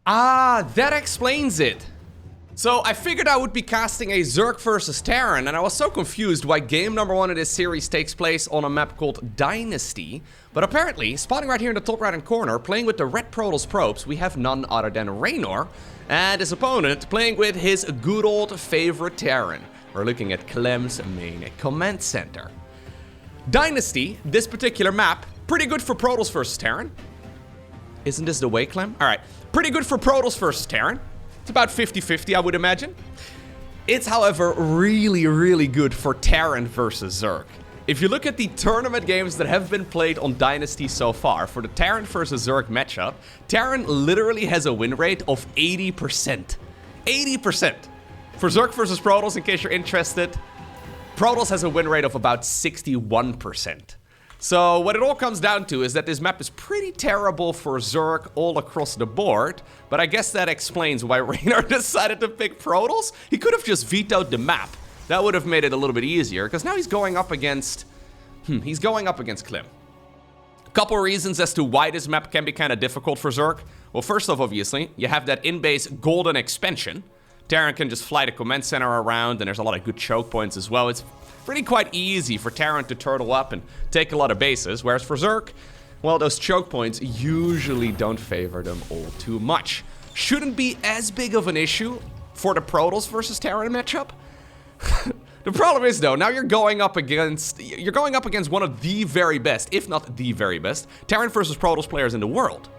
Ah, that explains it. So I figured I would be casting a Zerg versus Terran, and I was so confused why game number 1 of this series takes place on a map called Dynasty. But apparently, spawning right here in the top right-hand corner, playing with the red Protoss probes, we have none other than Rainor, and his opponent playing with his good old favorite Terran. We're looking at Clem's main command center. Dynasty, this particular map, pretty good for Protoss versus Terran. Isn't this the way, Clem? Alright, pretty good for Protoss versus Terran. It's about 50-50, I would imagine. It's, however, really, really good for Terran versus Zerg. If you look at the tournament games that have been played on Dynasty so far, for the Terran versus Zerg matchup, Terran literally has a win rate of 80%. 80%. For Zerg versus Protoss, in case you're interested, Protoss has a win rate of about 61%. So what it all comes down to is that this map is pretty terrible for Zerg all across the board, but I guess that explains why Raynor decided to pick Protoss. He could have just vetoed the map. That would have made it a little bit easier, because now he's going up against... he's going up against Clem. A couple reasons as to why this map can be kind of difficult for Zerg. Well, first off, obviously, you have that in-base golden expansion. Terran can just fly the command center around, and there's a lot of good choke points as well. It's pretty quite easy for Terran to turtle up and take a lot of bases, whereas for Zerg, well, those choke points usually don't favor them all too much. Shouldn't be as big of an issue for the Protoss versus Terran matchup. The problem is, though, now you're going up against one of the very best, if not the very best, Terran versus Protoss players in the world.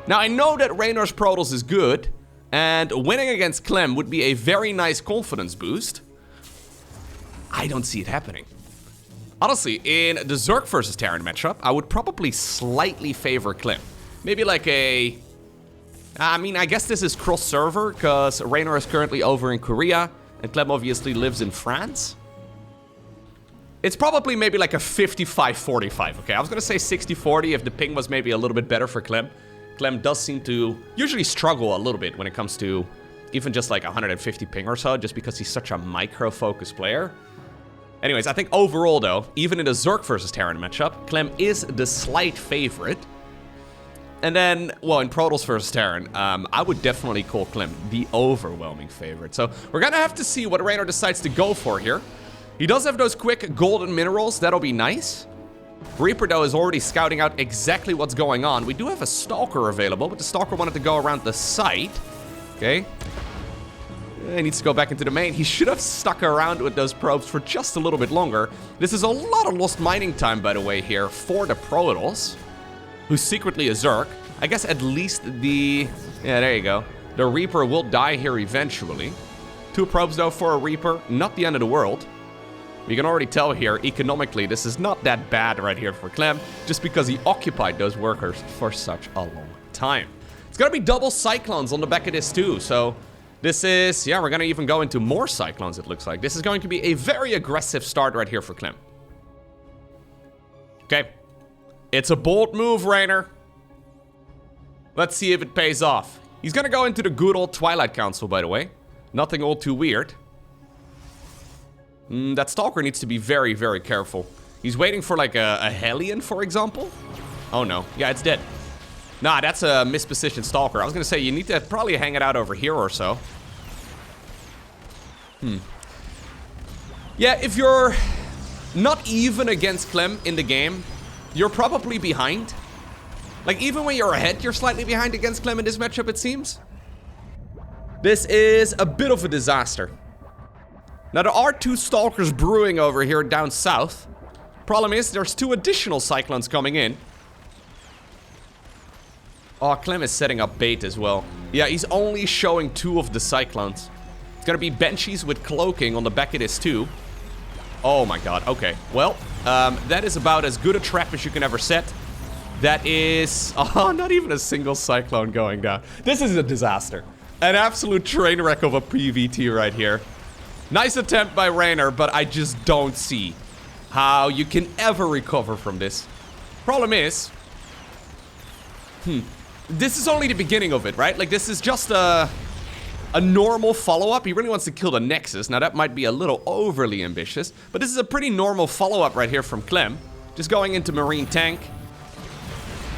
Now, I know that Raynor's Protoss is good, and winning against Clem would be a very nice confidence boost. I don't see it happening. Honestly, in the Zerg versus Terran matchup, I would probably slightly favor Clem. Maybe like a... I mean, I guess this is cross-server, because Raynor is currently over in Korea, and Clem obviously lives in France. It's probably maybe like a 55-45, okay? I was gonna say 60-40 if the ping was maybe a little bit better for Clem. Clem does seem to usually struggle a little bit when it comes to even just like 150 ping or so, just because he's such a micro-focused player. Anyways, I think overall, though, even in the Zerg versus Terran matchup, Clem is the slight favorite. And then, well, in Protoss versus Terran, I would definitely call Clem the overwhelming favorite. So we're gonna have to see what Raynor decides to go for here. He does have those quick golden minerals. That'll be nice. Reaper, though, is already scouting out exactly what's going on. We do have a Stalker available, but the Stalker wanted to go around the site. Okay. He needs to go back into the main. He should have stuck around with those probes for just a little bit longer. This is a lot of lost mining time, by the way, here for the Protoss, who's secretly a Zerg. I guess at least the... yeah, there you go. The Reaper will die here eventually. 2 probes, though, for a Reaper. Not the end of the world. We can already tell here, economically, this is not that bad right here for Clem, just because he occupied those workers for such a long time. It's gonna be double Cyclones on the back of this, too, so... this is, yeah, we're gonna even go into more Cyclones, it looks like. This is going to be a very aggressive start right here for Clem. Okay. It's a bold move, Raynor. Let's see if it pays off. He's gonna go into the good old Twilight Council, by the way. Nothing all too weird. That Stalker needs to be very, very careful. He's waiting for, like, a Hellion, for example. Oh, no. Yeah, it's dead. Nah, that's a mispositioned Stalker. I was gonna say, you need to probably hang it out over here or so. Yeah, if you're not even against Clem in the game, you're probably behind. Like, even when you're ahead, you're slightly behind against Clem in this matchup, it seems. This is a bit of a disaster. Now, there are 2 Stalkers brewing over here down south. Problem is, there's 2 additional Cyclones coming in. Oh, Clem is setting up bait as well. Yeah, he's only showing 2 of the Cyclones. It's gonna be Banshees with cloaking on the back of this too. Oh my god, okay. Well, that is about as good a trap as you can ever set. That is... oh, not even a single Cyclone going down. This is a disaster. An absolute train wreck of a PVT right here. Nice attempt by Raynor, but I just don't see how you can ever recover from this. Problem is... this is only the beginning of it, right? Like, this is just a normal follow-up. He really wants to kill the Nexus. Now, that might be a little overly ambitious, but this is a pretty normal follow-up right here from Clem. Just going into Marine Tank.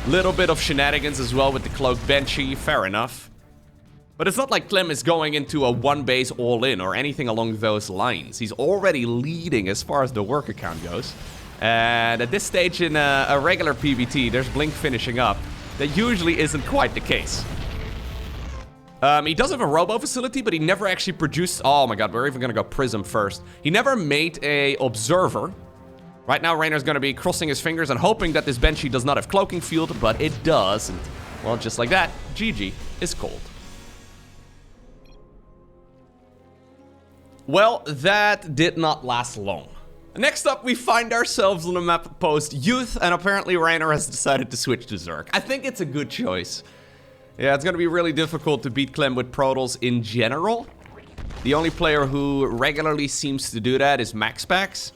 Little bit of shenanigans as well with the Cloaked Banshee. Fair enough. But it's not like Clem is going into a one base all-in or anything along those lines. He's already leading as far as the worker count goes. And at this stage in a regular PvT, there's Blink finishing up. That usually isn't quite the case. He does have a robo facility, but he never actually produced... Oh my god, we're even gonna go Prism first. He never made a Observer. Right now, Raynor's gonna be crossing his fingers and hoping that this Banshee does not have Cloaking Field, but it does. And, well, just like that, GG is cold. Well, that did not last long. Next up, we find ourselves on the map post-Youth, and apparently Raynor has decided to switch to Zerg. I think it's a good choice. Yeah, it's gonna be really difficult to beat Clem with Protoss in general. The only player who regularly seems to do that is MaxPax.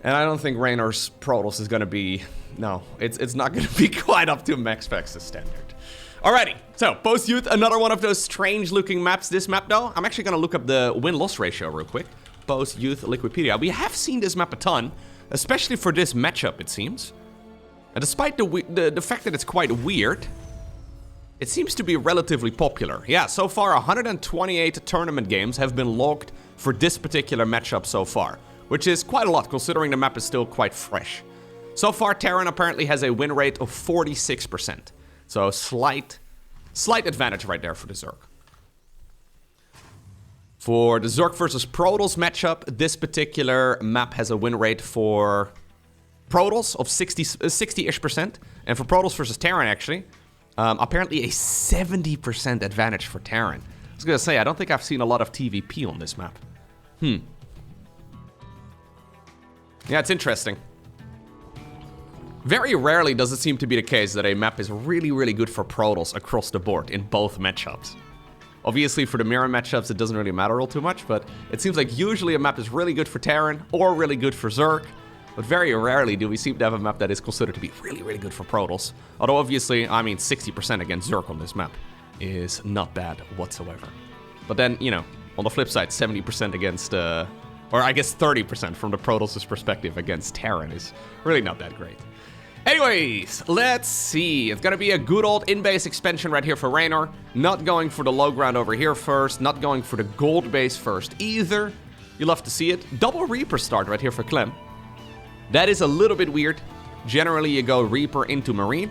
And I don't think Raynor's Protoss is gonna be... No, it's not gonna be quite up to MaxPax's standard. Alrighty, so post-Youth, another one of those strange-looking maps. This map, though, I'm actually gonna look up the win-loss ratio real quick. Post-Youth Liquipedia. We have seen this map a ton, especially for this matchup, it seems. And despite the fact that it's quite weird, it seems to be relatively popular. Yeah, so far 128 tournament games have been logged for this particular matchup so far, which is quite a lot considering the map is still quite fresh. So far, Terran apparently has a win rate of 46%. So slight advantage right there for the Zerg. For the Zerg versus Protoss matchup, this particular map has a win rate for Protoss of 60-ish%. And for Protoss versus Terran, actually, apparently a 70% advantage for Terran. I was gonna say, I don't think I've seen a lot of TVP on this map. Yeah, it's interesting. Very rarely does it seem to be the case that a map is really, really good for Protoss across the board in both matchups. Obviously, for the mirror matchups, it doesn't really matter all too much, but it seems like usually a map is really good for Terran or really good for Zerg. But very rarely do we seem to have a map that is considered to be really, really good for Protoss. Although obviously, I mean, 60% against Zerg on this map is not bad whatsoever. But then, you know, on the flip side, 70% against, or I guess 30% from the Protoss' perspective against Terran is really not that great. Anyways, let's see. It's gonna be a good old in-base expansion right here for Raynor. Not going for the low ground over here first. Not going for the gold base first either. You'll love to see it. Double Reaper start right here for Clem. That is a little bit weird. Generally, you go Reaper into Marine.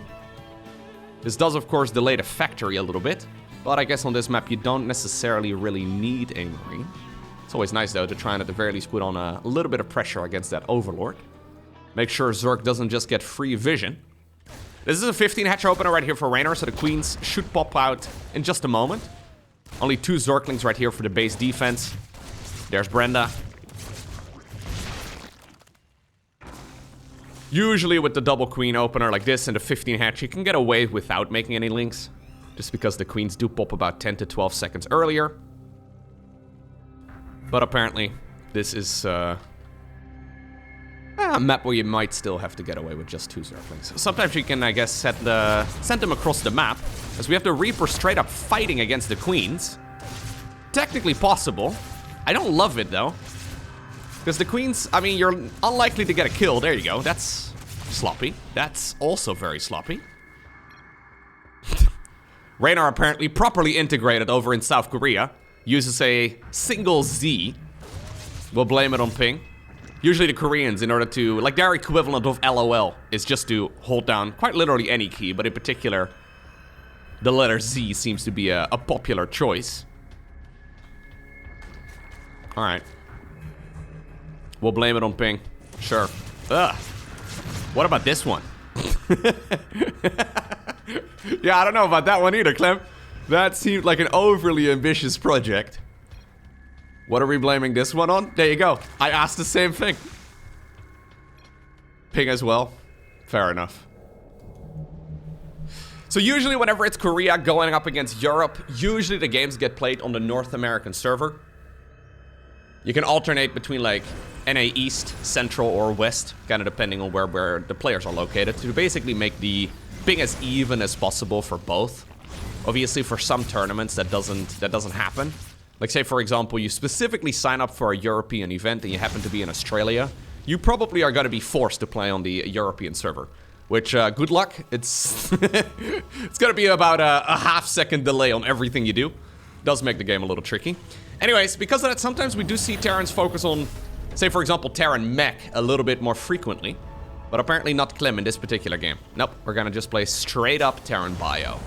This does, of course, delay the factory a little bit. But I guess on this map, you don't necessarily really need a Marine. It's always nice, though, to try and at the very least put on a little bit of pressure against that Overlord. Make sure Zerg doesn't just get free vision. This is a 15 hatch opener right here for Raynor, so the Queens should pop out in just a moment. Only 2 Zerglings right here for the base defense. There's Brenda. Usually with the double Queen opener like this and the 15 hatch, you can get away without making any links. Just because the Queens do pop about 10 to 12 seconds earlier. But apparently, this is a map where you might still have to get away with just 2 Zerglings. Sometimes you can, I guess, send them across the map, as we have the Reaper straight up fighting against the Queens. Technically possible. I don't love it, though. Because the Queens, I mean, you're unlikely to get a kill. There you go. That's sloppy. That's also very sloppy. Raynor apparently properly integrated over in South Korea. Uses a single Z. We'll blame it on ping. Usually the Koreans, in order to, like, their equivalent of LOL is just to hold down quite literally any key, but in particular, the letter Z seems to be a popular choice. Alright. We'll blame it on ping. Sure. Ugh. What about this one? Yeah, I don't know about that one either, Clem. That seemed like an overly ambitious project. What are we blaming this one on? There you go. I asked the same thing. Ping as well. Fair enough. So usually whenever it's Korea going up against Europe, usually the games get played on the North American server. You can alternate between like NA East, Central, or West, kind of depending on where the players are located, to basically make the ping as even as possible for both. Obviously for some tournaments that doesn't happen. Like say for example, you specifically sign up for a European event and you happen to be in Australia, you probably are going to be forced to play on the European server. Which, good luck. It's it's going to be about a half-second delay on everything you do. Does make the game a little tricky. Anyways, because of that, sometimes we do see Terrans focus on, say for example, Terran mech a little bit more frequently. But apparently not Clem in this particular game. Nope, we're gonna just play straight up Terran bio.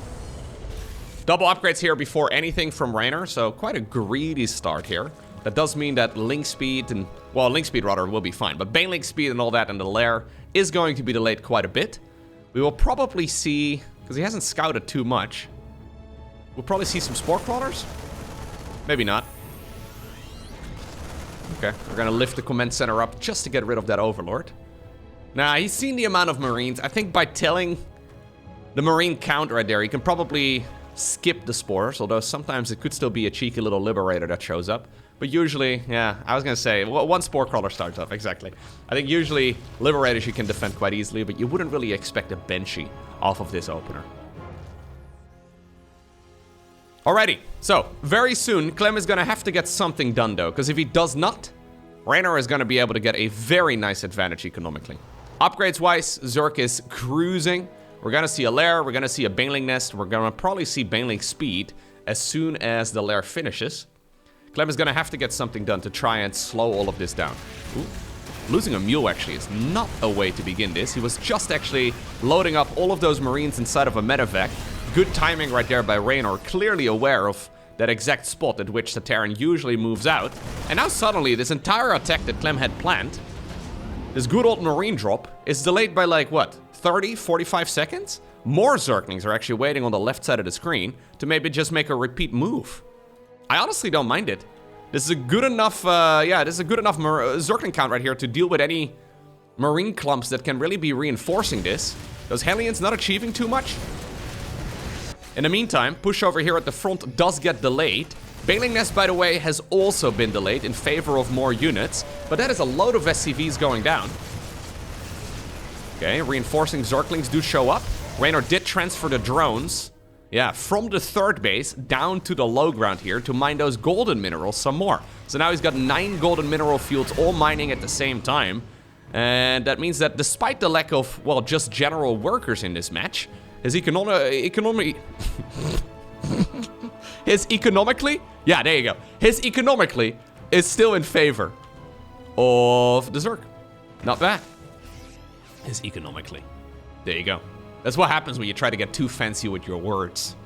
Double upgrades here before anything from Reynor, so quite a greedy start here. That does mean that link speed and, well, link speed rather will be fine, but bane link speed and all that in the lair is going to be delayed quite a bit. We will probably see, because he hasn't scouted too much, we'll probably see some spore crawlers? Maybe not. Okay, we're gonna lift the command center up just to get rid of that overlord. Now, he's seen the amount of marines. I think by telling the marine count right there, he can probably skip the spores, although sometimes it could still be a cheeky little liberator that shows up. But usually, yeah, I was gonna say, well, one spore crawler starts up, exactly. I think usually liberators you can defend quite easily, but you wouldn't really expect a Banshee off of this opener. Alrighty, so very soon, Clem is gonna have to get something done though, because if he does not, Reynor is gonna be able to get a very nice advantage economically. Upgrades-wise, Zerg is cruising. We're gonna see a lair, we're gonna see a baneling nest, we're gonna probably see baneling speed as soon as the lair finishes. Clem is gonna have to get something done to try and slow all of this down. Ooh. Losing a mule actually is not a way to begin this. He was just actually loading up all of those marines inside of a medevac. Good timing right there by Raynor, clearly aware of that exact spot at which the Terran usually moves out. And now suddenly this entire attack that Clem had planned, this good old marine drop, is delayed by like, what, 30, 45 seconds? More Zerglings are actually waiting on the left side of the screen to maybe just make a repeat move. I honestly don't mind it. This is a good enough, Zergling count right here to deal with any marine clumps that can really be reinforcing this. Those Hellions not achieving too much. In the meantime, push over here at the front does get delayed. Baneling Nest, by the way, has also been delayed in favor of more units, but that is a load of SCVs going down. Okay, reinforcing Zerglings do show up. Reynor did transfer the drones, yeah, from the third base down to the low ground here to mine those golden minerals some more. So now he's got 9 golden mineral fields all mining at the same time. And that means that despite the lack of, well, just general workers in this match, his economically, yeah, there you go. His economically is still in favor of the Zerg. Not bad. His economically. There you go. That's what happens when you try to get too fancy with your words.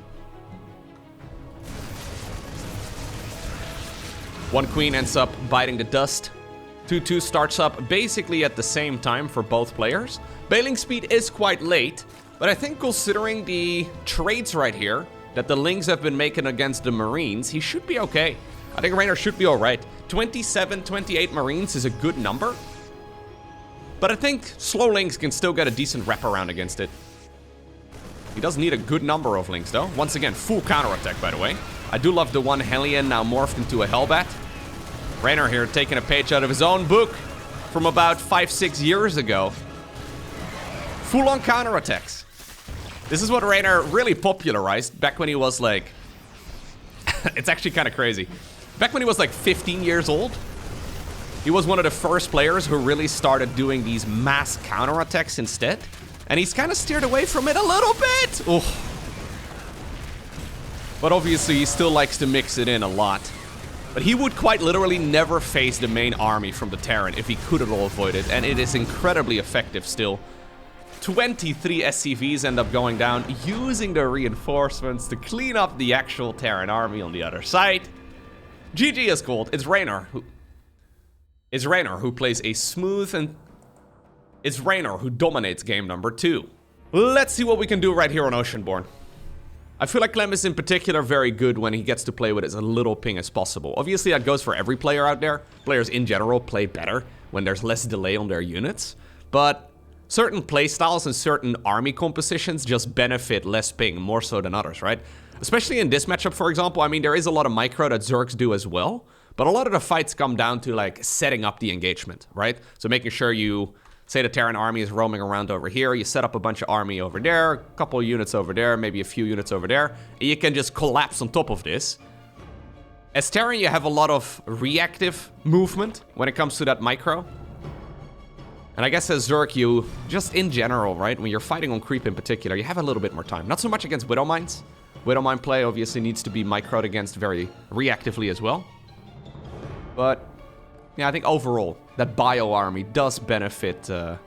One queen ends up biting the dust. 2-2 starts up basically at the same time for both players. Bailing speed is quite late, but I think considering the trades right here that the Lings have been making against the Marines, he should be okay. I think Reynor should be alright. 27, 28 Marines is a good number. But I think slow Lings can still get a decent wraparound against it. He does need a good number of Lings though. Once again, full counterattack by the way. I do love the one Hellion now morphed into a Hellbat. Reynor here taking a page out of his own book from about 5-6 years ago. Full on counterattacks. This is what Reynor really popularized back when he was like... it's actually kind of crazy. Back when he was like 15 years old, he was one of the first players who really started doing these mass counterattacks instead. And he's kind of steered away from it a little bit. Oof. But obviously he still likes to mix it in a lot. But he would quite literally never face the main army from the Terran if he could at all avoid it. And it is incredibly effective still. 23 SCVs end up going down, using the reinforcements to clean up the actual Terran army on the other side. GG is called. It's Reynor who plays a smooth and... It's Reynor who dominates game number 2. Let's see what we can do right here on Oceanborn. I feel like Clem is in particular very good when he gets to play with as little ping as possible. Obviously that goes for every player out there. Players in general play better when there's less delay on their units. But certain playstyles and certain army compositions just benefit less ping more so than others, right? Especially in this matchup, for example. I mean, there is a lot of micro that Zergs do as well. But a lot of the fights come down to like setting up the engagement, right? So making sure you... Say the Terran army is roaming around over here, you set up a bunch of army over there, a couple of units over there, maybe a few units over there, and you can just collapse on top of this. As Terran, you have a lot of reactive movement when it comes to that micro. And I guess as Zerg, you, just in general, right, when you're fighting on creep in particular, you have a little bit more time. Not so much against Widow Mines, Widowmine play obviously needs to be microed against very reactively as well. But, yeah, I think overall, that bio army does benefit the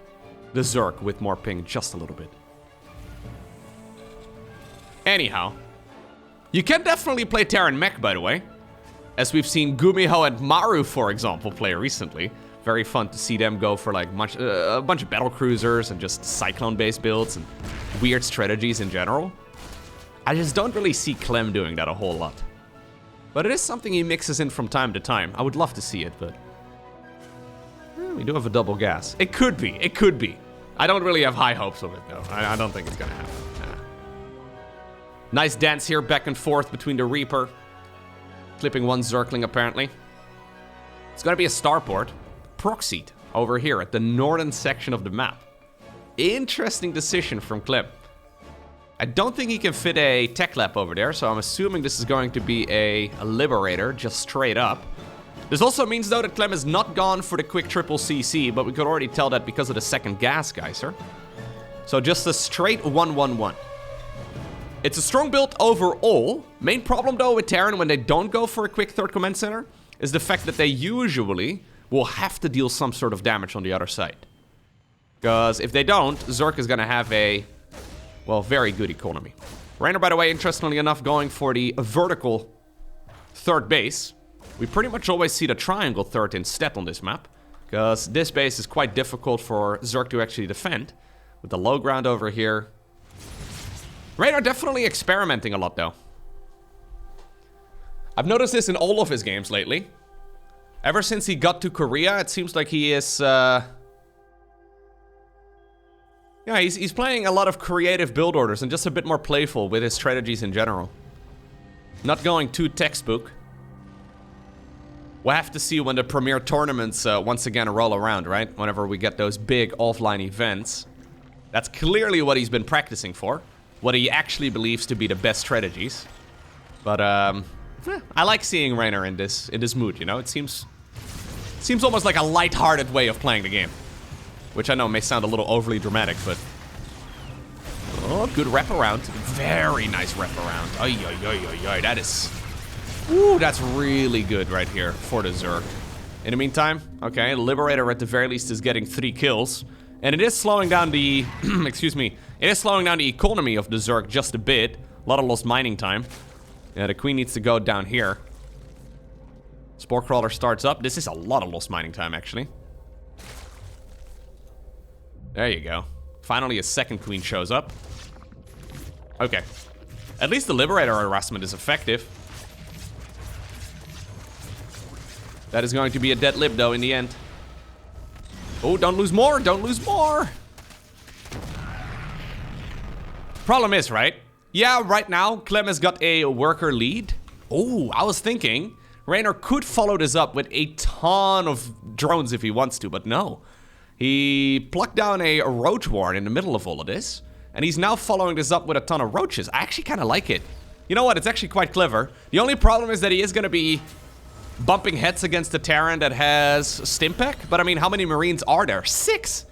Zerg with more ping just a little bit. Anyhow, you can definitely play Terran mech, by the way. As we've seen Gumiho and Maru, for example, play recently. Very fun to see them go for like a bunch of battle cruisers and just cyclone-based builds and weird strategies in general. I just don't really see Clem doing that a whole lot. But it is something he mixes in from time to time. I would love to see it, but... we do have a double gas. It could be, it could be. I don't really have high hopes of it, though. I don't think it's gonna happen. Nah. Nice dance here, back and forth between the Reaper. Clipping one Zergling, apparently. It's gonna be a starport. Proxy over here at the northern section of the map. Interesting decision from Clem. I don't think he can fit a tech lab over there, so I'm assuming this is going to be a Liberator, just straight up. This also means, though, that Clem is not gone for the quick triple CC, but we could already tell that because of the second gas geyser. So just a straight 1-1-1. It's a strong build overall. Main problem, though, with Terran when they don't go for a quick third command center is the fact that they usually will have to deal some sort of damage on the other side. Because if they don't, Zerg is going to have a, well, very good economy. Rainor, by the way, interestingly enough, going for the vertical third base. We pretty much always see the triangle third instead on this map. Because this base is quite difficult for Zerg to actually defend. With the low ground over here. Rainor definitely experimenting a lot, though. I've noticed this in all of his games lately. Ever since he got to Korea, it seems like he is... yeah, he's playing a lot of creative build orders and just a bit more playful with his strategies in general. Not going too textbook. We'll have to see when the premier tournaments once again roll around, right? Whenever we get those big offline events. That's clearly what he's been practicing for. What he actually believes to be the best strategies. But, I like seeing Rainor in this mood, you know? It seems almost like a light-hearted way of playing the game. Which I know may sound a little overly dramatic, but... oh, good wraparound. Very nice wraparound. Ay, ay, ay, ay, ay. That is... ooh, that's really good right here for the Zerg. In the meantime, okay, Liberator at the very least is getting 3 kills. And it is slowing down the... excuse me. It is slowing down the economy of the Zerg just a bit. A lot of lost mining time. Yeah, the Queen needs to go down here. Spore Crawler starts up. This is a lot of lost mining time, actually. There you go. Finally, a second Queen shows up. Okay. At least the Liberator harassment is effective. That is going to be a dead lib, though, in the end. Oh, don't lose more! Don't lose more! Problem is, right? Yeah, right now, Clem has got a worker lead. Oh, I was thinking Raynor could follow this up with a ton of drones if he wants to, but no. He plucked down a roach ward in the middle of all of this, and he's now following this up with a ton of roaches. I actually kind of like it. You know what? It's actually quite clever. The only problem is that he is going to be bumping heads against the Terran that has Stimpack, but I mean, how many Marines are there? 6!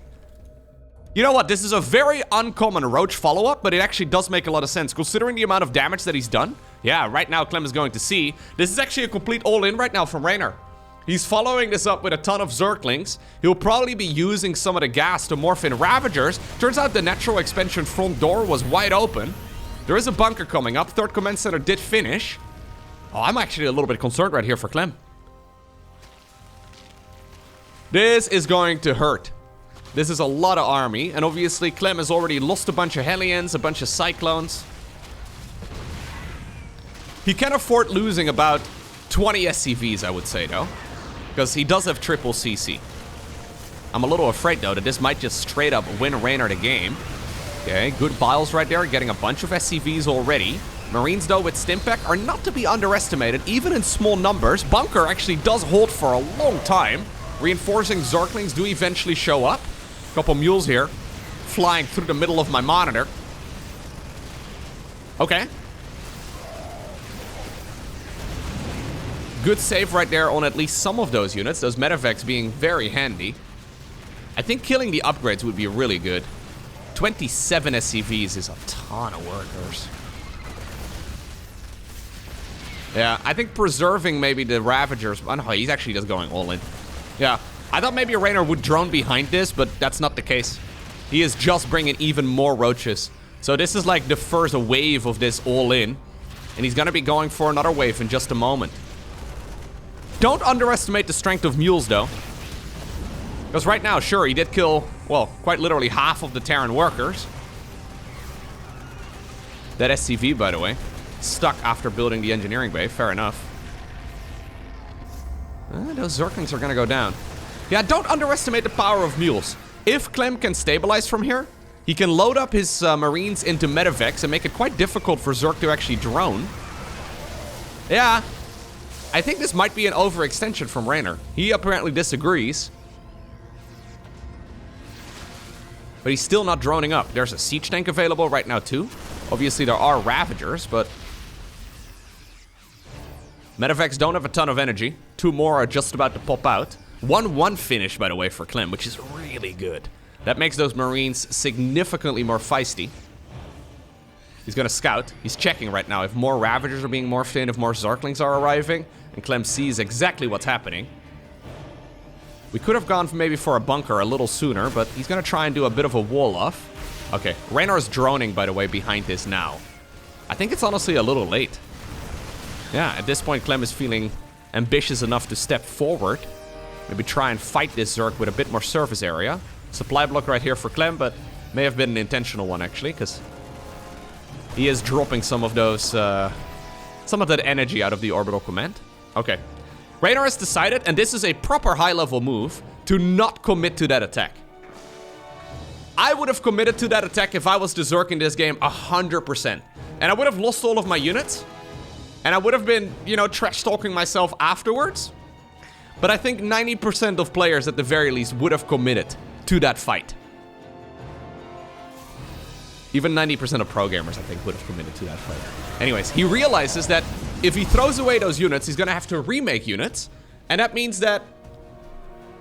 You know what? This is a very uncommon roach follow-up, but it actually does make a lot of sense, considering the amount of damage that he's done. Yeah, right now Clem is going to see. This is actually a complete all-in right now from Raynor. He's following this up with a ton of Zerglings. He'll probably be using some of the gas to morph in Ravagers. Turns out the natural expansion front door was wide open. There is a bunker coming up. Third command center did finish. Oh, I'm actually a little bit concerned right here for Clem. This is going to hurt. This is a lot of army, and obviously Clem has already lost a bunch of Hellions, a bunch of Cyclones. He can afford losing about 20 SCVs, I would say, though. Because he does have triple CC. I'm a little afraid, though, that this might just straight up win Raynor the game. Okay, good Biles right there, getting a bunch of SCVs already. Marines, though, with Stimpack are not to be underestimated, even in small numbers. Bunker actually does hold for a long time. Reinforcing Zerglings do eventually show up. Couple mules here, flying through the middle of my monitor. Okay. Good save right there on at least some of those units, those medevacs being very handy. I think killing the upgrades would be really good. 27 SCVs is a ton of workers. Yeah, I think preserving maybe the Ravagers. Oh, no, he's actually just going all in. Yeah, I thought maybe a Raynor would drone behind this, but that's not the case. He is just bringing even more roaches. So this is like the first wave of this all in. And he's gonna be going for another wave in just a moment. Don't underestimate the strength of mules, though. Because right now, sure, he did kill, well, quite literally half of the Terran workers. That SCV, by the way, stuck after building the engineering bay. Fair enough. Those Zerglings are gonna go down. Yeah, don't underestimate the power of mules. If Clem can stabilize from here, he can load up his Marines into medevacs and make it quite difficult for Zerg to actually drone. Yeah, I think this might be an overextension from Reynor. He apparently disagrees. But he's still not droning up. There's a siege tank available right now too. Obviously there are Ravagers, but medevacs don't have a ton of energy. 2 more are just about to pop out. 1-1 finish, by the way, for Clem, which is really good. That makes those Marines significantly more feisty. He's gonna scout. He's checking right now if more Ravagers are being morphed in, if more Zerglings are arriving. And Clem sees exactly what's happening. We could have gone maybe for a bunker a little sooner, but he's gonna try and do a bit of a wall off. Okay, Raynor's droning, by the way, behind this now. I think it's honestly a little late. Yeah, at this point, Clem is feeling ambitious enough to step forward. Maybe try and fight this Zerg with a bit more surface area. Supply block right here for Clem, but may have been an intentional one, actually, because he is dropping some of those, some of that energy out of the orbital command. Okay. Raynor has decided, and this is a proper high-level move, to not commit to that attack. I would have committed to that attack if I was the Zerg in this game 100%. And I would have lost all of my units. And I would have been, you know, trash-talking myself afterwards. But I think 90% of players, at the very least, would have committed to that fight. Even 90% of pro gamers, I think, would have committed to that fight. Anyways, he realizes that if he throws away those units, he's gonna have to remake units. And that means that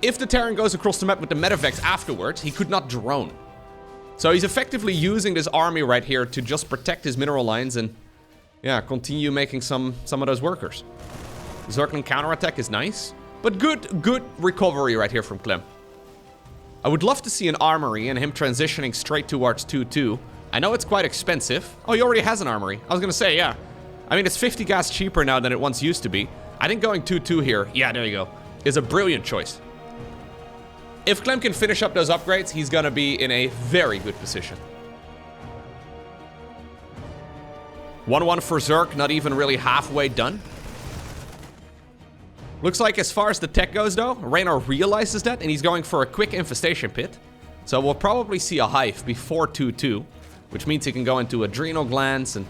if the Terran goes across the map with the medevacs afterwards, he could not drone. So he's effectively using this army right here to just protect his mineral lines and, yeah, continue making some of those workers. Zergling counterattack is nice, but good recovery right here from Clem. I would love to see an armory and him transitioning straight towards 2-2. I know it's quite expensive. Oh, he already has an armory. I was gonna say, yeah. I mean, it's 50 gas cheaper now than it once used to be. I think going 2-2 here, yeah, there you go, is a brilliant choice. If Clem can finish up those upgrades, he's gonna be in a very good position. 1-1 for Zerg, not even really halfway done. Looks like as far as the tech goes, though, Raynor realizes that, and he's going for a quick infestation pit. So we'll probably see a hive before 2-2, which means he can go into adrenal glands and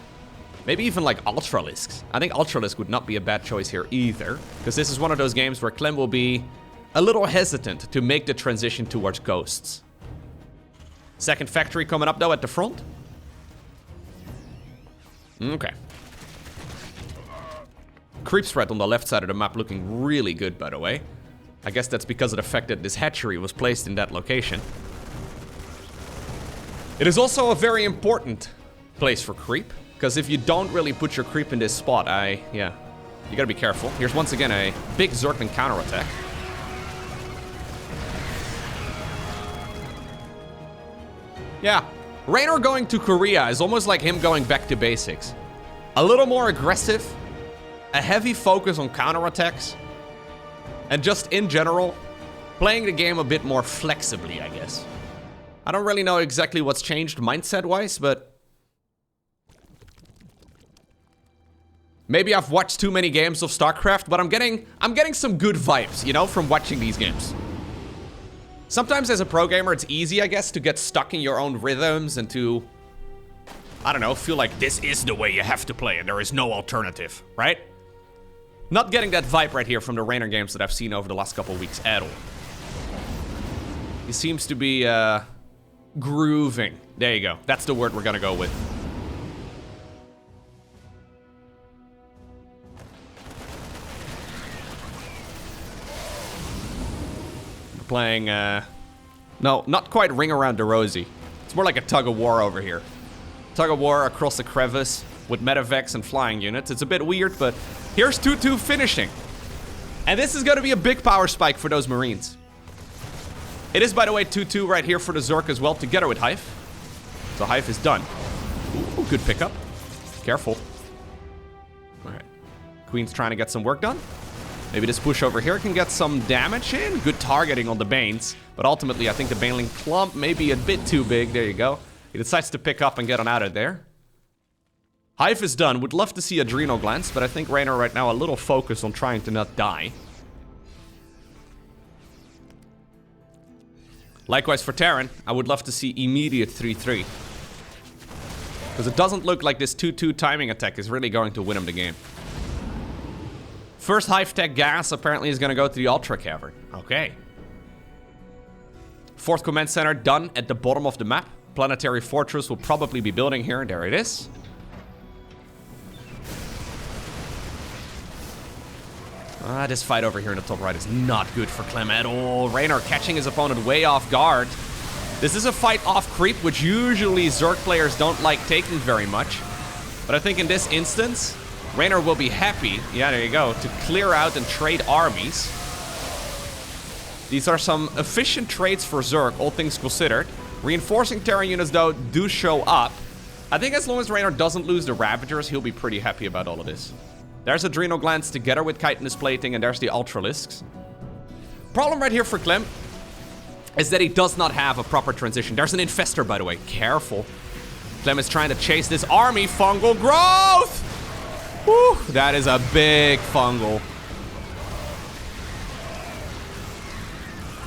maybe even like ultralisks. I think ultralisk would not be a bad choice here either, because this is one of those games where Clem will be a little hesitant to make the transition towards ghosts. Second factory coming up, though, at the front. Okay. Creep spread on the left side of the map looking really good, by the way. I guess that's because of the fact that this hatchery was placed in that location. It is also a very important place for creep, because if you don't really put your creep in this spot, yeah, you gotta be careful. Here's once again a big Zergling counterattack. Yeah, Raynor going to Korea is almost like him going back to basics. A little more aggressive, a heavy focus on counterattacks, and just in general, playing the game a bit more flexibly, I guess. I don't really know exactly what's changed mindset-wise, but maybe I've watched too many games of StarCraft, but I'm getting some good vibes, you know, from watching these games. Sometimes as a pro gamer, it's easy, I guess, to get stuck in your own rhythms and to, I don't know, feel like this is the way you have to play and there is no alternative, right? Not getting that vibe right here from the Raynor games that I've seen over the last couple weeks at all. He seems to be, grooving. There you go. That's the word we're gonna go with. We're playing, no, not quite Ring Around the Rosie. It's more like a tug of war over here. Tug of war across the crevice. with Medivacs and flying units. It's a bit weird, but here's 2-2 finishing. And this is going to be a big power spike for those Marines. It is, by the way, 2-2 right here for the Zerg as well, together with Hive. So Hive is done. Ooh, good pickup. Careful. Alright. Queen's trying to get some work done. Maybe this push over here can get some damage in. Good targeting on the Banes. But ultimately, I think the Baneling clump may be a bit too big. There you go. He decides to pick up and get on out of there. Hive is done. Would love to see Adrenal Glands, but I think Reynor right now a little focused on trying to not die. Likewise for Terran, I would love to see immediate 3-3. Because it doesn't look like this 2-2 timing attack is really going to win him the game. First Hive Tech gas apparently is going to go to the Ultra Cavern. Okay. Fourth command center done at the bottom of the map. Planetary Fortress will probably be building here. There it is. This fight over here in the top right is not good for Clem at all. Reynor catching his opponent way off guard. This is a fight off creep, which usually Zerg players don't like taking very much. But I think in this instance, Reynor will be happy, yeah, there you go, to clear out and trade armies. These are some efficient trades for Zerg, all things considered. Reinforcing Terran units, though, do show up. I think as long as Reynor doesn't lose the Ravagers, he'll be pretty happy about all of this. There's Adrenal Glands together with Chitinous Plating, and there's the Ultralisks. Problem right here for Clem is that he does not have a proper transition. There's an Infestor, by the way. Careful. Clem is trying to chase this army. Fungal growth! Woo, that is a big fungal.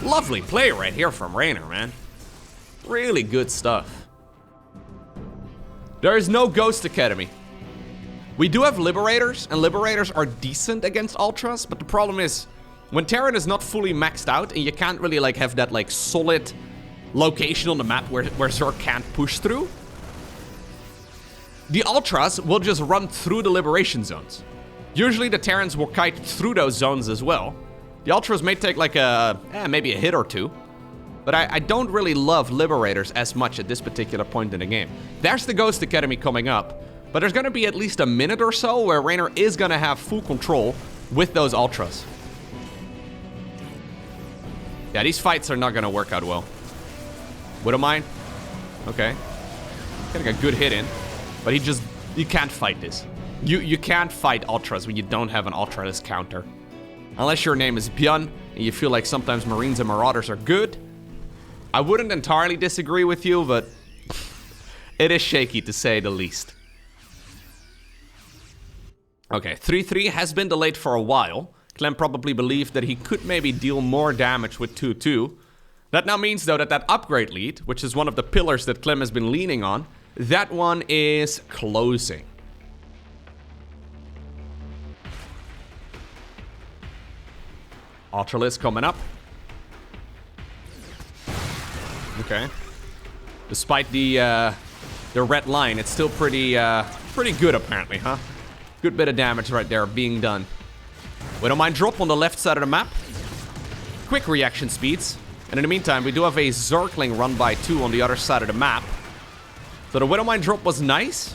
Lovely play right here from Reynor, man. Really good stuff. There is no Ghost Academy. We do have Liberators, and Liberators are decent against Ultras, but the problem is, when Terran is not fully maxed out, and you can't really like have that like solid location on the map where Zerg can't push through, the Ultras will just run through the Liberation zones. Usually the Terrans will kite through those zones as well. The Ultras may take like maybe a hit or two, but I don't really love Liberators as much at this particular point in the game. There's the Ghost Academy coming up. But there's going to be at least a minute or so where Reynor is going to have full control with those Ultras. Yeah, these fights are not going to work out well. Widowmine. Okay. Getting a good hit in. But you can't fight this. You can't fight Ultras when you don't have an Ultralisk counter. Unless your name is Björn and you feel like sometimes Marines and Marauders are good. I wouldn't entirely disagree with you, but it is shaky to say the least. Okay, 3-3 has been delayed for a while. Clem probably believed that he could maybe deal more damage with 2-2. That now means, though, that upgrade lead, which is one of the pillars that Clem has been leaning on, that one is closing. Ultralisk coming up. Okay. Despite the red line, it's still pretty good apparently, huh? Good bit of damage right there being done. Widowmine drop on the left side of the map. Quick reaction speeds. And in the meantime, we do have a Zergling run by 2 on the other side of the map. So the Widowmine drop was nice,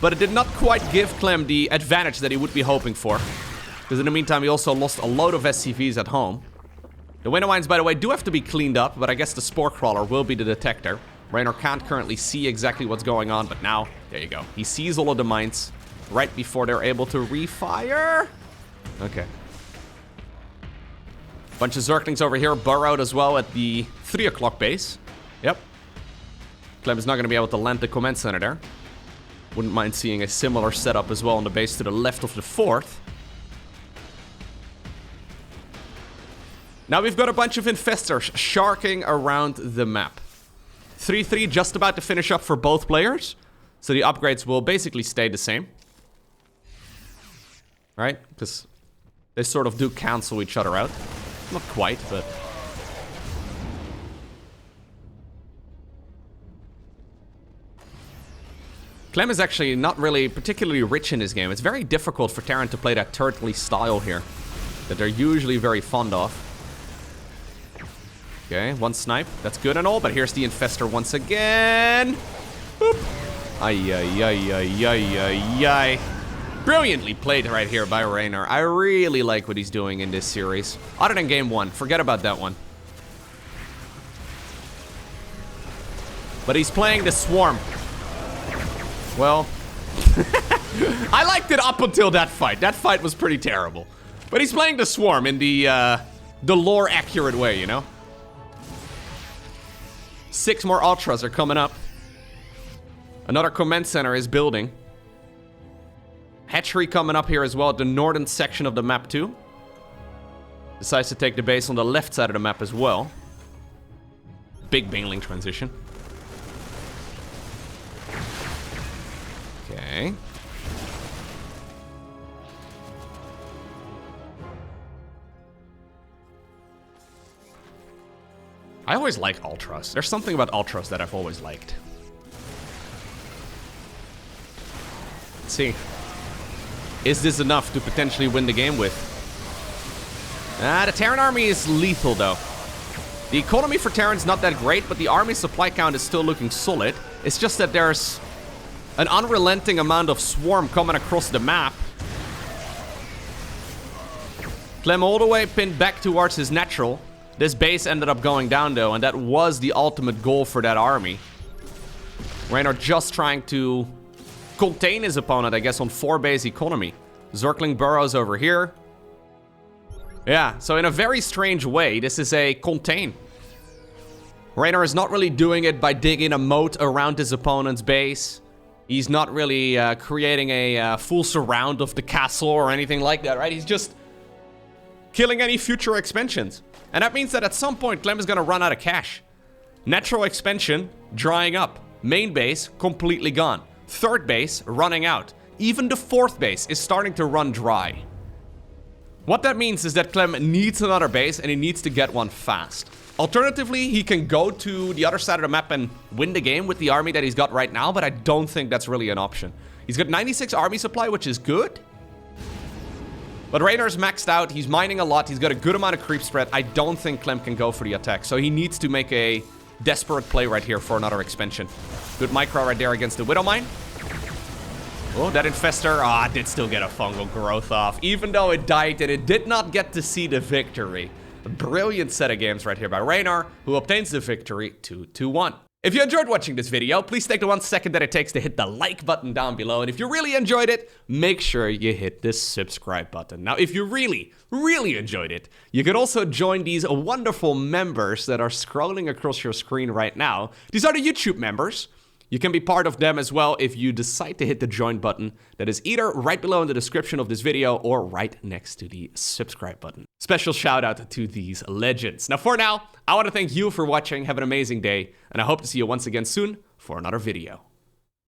but it did not quite give Clem the advantage that he would be hoping for. Because in the meantime, he also lost a load of SCVs at home. The Widowmines, by the way, do have to be cleaned up, but I guess the Spore Crawler will be the detector. Reynor can't currently see exactly what's going on, but now, there you go. He sees all of the mines right before they're able to refire. Okay. Bunch of Zerglings over here burrowed as well at the 3 o'clock base. Yep. Clem is not going to be able to land the command center there. Wouldn't mind seeing a similar setup as well on the base to the left of the 4th. Now we've got a bunch of Infestors sharking around the map. 3-3 just about to finish up for both players. So the upgrades will basically stay the same. Right? Because they sort of do cancel each other out. Not quite, but... Clem is actually not really particularly rich in this game. It's very difficult for Terran to play that turtley style here that they're usually very fond of. Okay, one snipe. That's good and all, but here's the Infestor once again. Boop. Ay, ay, ay, ay, ay, ay, ay. Brilliantly played right here by Raynor. I really like what he's doing in this series. Other than game 1. Forget about that one. But he's playing the Swarm. Well, I liked it up until that fight. That fight was pretty terrible. But he's playing the Swarm in the lore-accurate way, you know? 6 more Ultras are coming up. Another command center is building. Hatchery coming up here as well at the northern section of the map too. Decides to take the base on the left side of the map as well. Big Baneling transition. Okay. I always like Ultras. There's something about Ultras that I've always liked. Let's see. Is this enough to potentially win the game with? The Terran army is lethal though. The economy for Terran's not that great, but the army supply count is still looking solid. It's just that there's an unrelenting amount of swarm coming across the map. Clem all the way pinned back towards his natural. This base ended up going down though, and that was the ultimate goal for that army. Reynor just trying to contain his opponent, I guess, on 4-base economy. Zergling burrows over here. Yeah, so in a very strange way, this is a contain. Reynor is not really doing it by digging a moat around his opponent's base. He's not really creating a full surround of the castle or anything like that, right? He's just killing any future expansions. And that means that at some point, Clem is going to run out of cash. Natural expansion, drying up. Main base, completely gone. 3rd base, running out. Even the 4th base is starting to run dry. What that means is that Clem needs another base, and he needs to get one fast. Alternatively, he can go to the other side of the map and win the game with the army that he's got right now, but I don't think that's really an option. He's got 96 army supply, which is good. But Raynor's maxed out, he's mining a lot, he's got a good amount of creep spread. I don't think Clem can go for the attack, so he needs to make a desperate play right here for another expansion. Good micro right there against the Widow Mine. Oh, that Infestor, did still get a fungal growth off, even though it died and it did not get to see the victory. A brilliant set of games right here by Raynor, who obtains the victory 2-1. If you enjoyed watching this video, please take the 1 second that it takes to hit the like button down below. And if you really enjoyed it, make sure you hit this subscribe button. Now, if you really enjoyed it, you could also join these wonderful members that are scrolling across your screen right now. These are the YouTube members. You can be part of them as well if you decide to hit the join button that is either right below in the description of this video or right next to the subscribe button. Special shout out to these legends. Now for now, I want to thank you for watching, have an amazing day, and I hope to see you once again soon for another video.